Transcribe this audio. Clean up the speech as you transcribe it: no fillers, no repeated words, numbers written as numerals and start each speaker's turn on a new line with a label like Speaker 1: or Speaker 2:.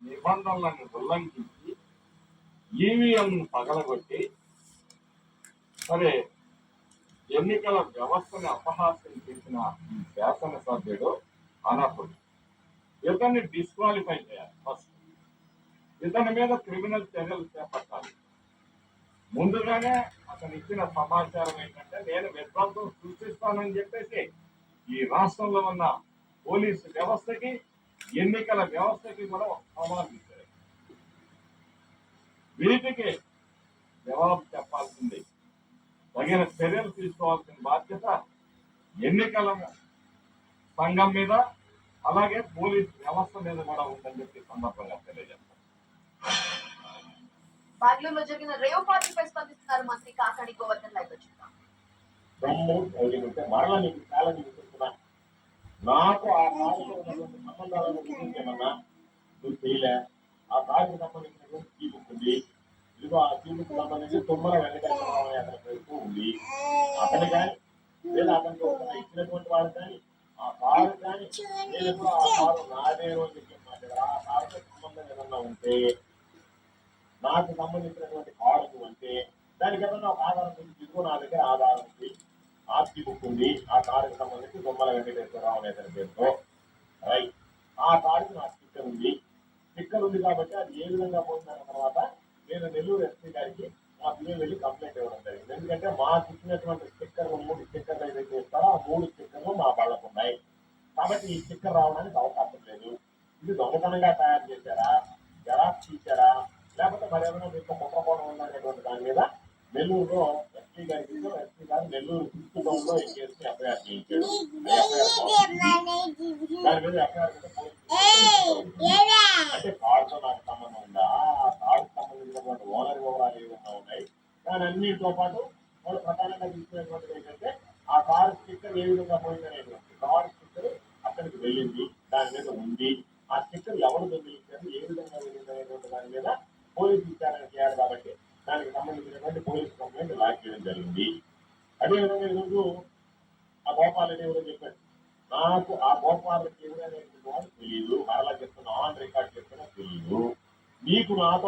Speaker 1: నిబంధనలను ఉల్లంఘించి ఈవీఎంను పగలగొట్టి సరే ఎన్నికల వ్యవస్థని అపహాస్యం చేసిన ఈ శాసనసభ్యుడు అనర్హుడు. ఇతన్ని డిస్క్వాలిఫై చేయాలి. ఫస్ట్ ఇతని మీద క్రిమినల్ చర్యలు చేపట్టాలి. ముందుగానే అతను ఇచ్చిన సమాచారం ఏంటంటే నేను విధ్వంసం సృష్టిస్తానని చెప్పేసి ఈ రాష్ట్రంలో ఉన్న పోలీసు వ్యవస్థకి ఎన్నికల వ్యవస్థకి కూడా సవాల్ ఇచ్చారు. వీటికి జవాబు చెప్పాల్సింది, తగిన చర్యలు తీసుకోవాల్సిన బాధ్యత ఎన్నికల సంఘం మీద అలాగే పోలీస్ వ్యవస్థ మీద కూడా ఉందని చెప్పి సందర్భంగా తెలియజేస్తారు.
Speaker 2: బెంగళూరులో జరిగిన రేవ్ పార్టీపై స్పందిస్తున్నారు మంత్రి కాకాణి గోవర్ధన్. లైవ్ చూద్దాం.
Speaker 3: మరలా నీకు చాలా చెప్తున్నా, నాకు ఆ కారుతో ఉన్నటువంటి సంబంధాలను గురించేమన్నా నువ్వు చేయలే. ఆ కారుకు సంబంధించినటువంటి కీబుక్ ఉంది. ఇదిగో ఆ కీబుక్ సంబంధించి తుమ్మల వెంకటేశ్వరరావు అతని పేరుతో ఉంది. అతను కానీ లేదా అతనితో ఇచ్చినటువంటి వాళ్ళు కానీ ఆ కారు కానీ నేను ఎప్పుడు ఆ కారు నాదేనో అని చెప్పి మాట్లాడారు. ఆ కారుతో సంబంధం ఏదన్నా ఉంటే నాకు సంబంధించినటువంటి కారు అంటే దానికి ఏదన్నా ఒక ఆధారం ఉంది. ఇదిగో నా దగ్గర ఆధారం ఉంది, ఆర్సీ బుక్ ఉంది. ఆ కారుకి సంబంధించి తుమ్మల వెంకటేశ్వరరావు అనే అతని పేరుతో రైట్. ఆ కారుకి నా స్టిక్కర్ ఉంది. స్టిక్కర్ ఉంది కాబట్టి అది ఏ విధంగా పోతున్న తర్వాత నేను నెల్లూరు ఎస్పీ గారికి మా పిల్లలు వెళ్ళి కంప్లైంట్ ఇవ్వడం జరిగింది. ఎందుకంటే మాకు ఇచ్చినటువంటి స్టిక్కర్లు 3 స్టిక్కర్లు ఏదైతే ఇస్తారో ఆ 3 స్టిక్కర్లు మా వాళ్ళకు ఉన్నాయి. కాబట్టి ఈ స్టిక్కర్ రావడానికి అవకాశం లేదు. ఇది దొంగతనంగా తయారు చేశారా, జెరాక్స్ ఇచ్చారా, లేకపోతే మరేమైనా మీకు కుట్రకోణం ఉందనేటువంటి దాని మీద నెల్లూరులో ఎస్పీ గారికి ఎస్పీ గారు నెల్లూరు సిక్స్త్ టౌన్ లో ఈ కేసుని ఎఫ్ఐఆర్ చేయించాడు. దాని మీద ఎఫ్ఐఆర్ అంటే కార్డుతో నాకు సంబంధం ఉందా, ఆ కార్డుకు సంబంధించినటువంటి ఓనర్ వివరాలు ఏదైనా ఉన్నాయి. దాని అన్నింటితో పాటు వాళ్ళు ప్రధానంగా తీసుకునేటువంటిది ఏంటంటే ఆ కారు స్టిక్కర్ ఏ విధంగా పోయిందనేటువంటి కారు స్టిక్కర్ అక్కడికి వెళ్ళింది, దాని మీద ఉంది. ఆ స్టిక్కర్ ఎవరు దొంగిలించారు, ఏ విధంగా వెళ్ళింది అనేటువంటి దాని మీద పోలీసు విచారణ చేయాలి. కాబట్టి దానికి సంబంధించినటువంటి పోలీసు కంప్లైంట్ లాక్ చేయడం జరిగింది. అదేవిధంగా ఈరోజు ఆ గోపాల్ అని ఎవరో చెప్పాడు, నాకు ఆ గోపాలకి ఎవరైనా వాళ్ళు తెలియదు. మరలా చెప్తున్నా, ఆన్ రికార్డ్ చెప్తున్నా తెలియదు. నీకు నాతో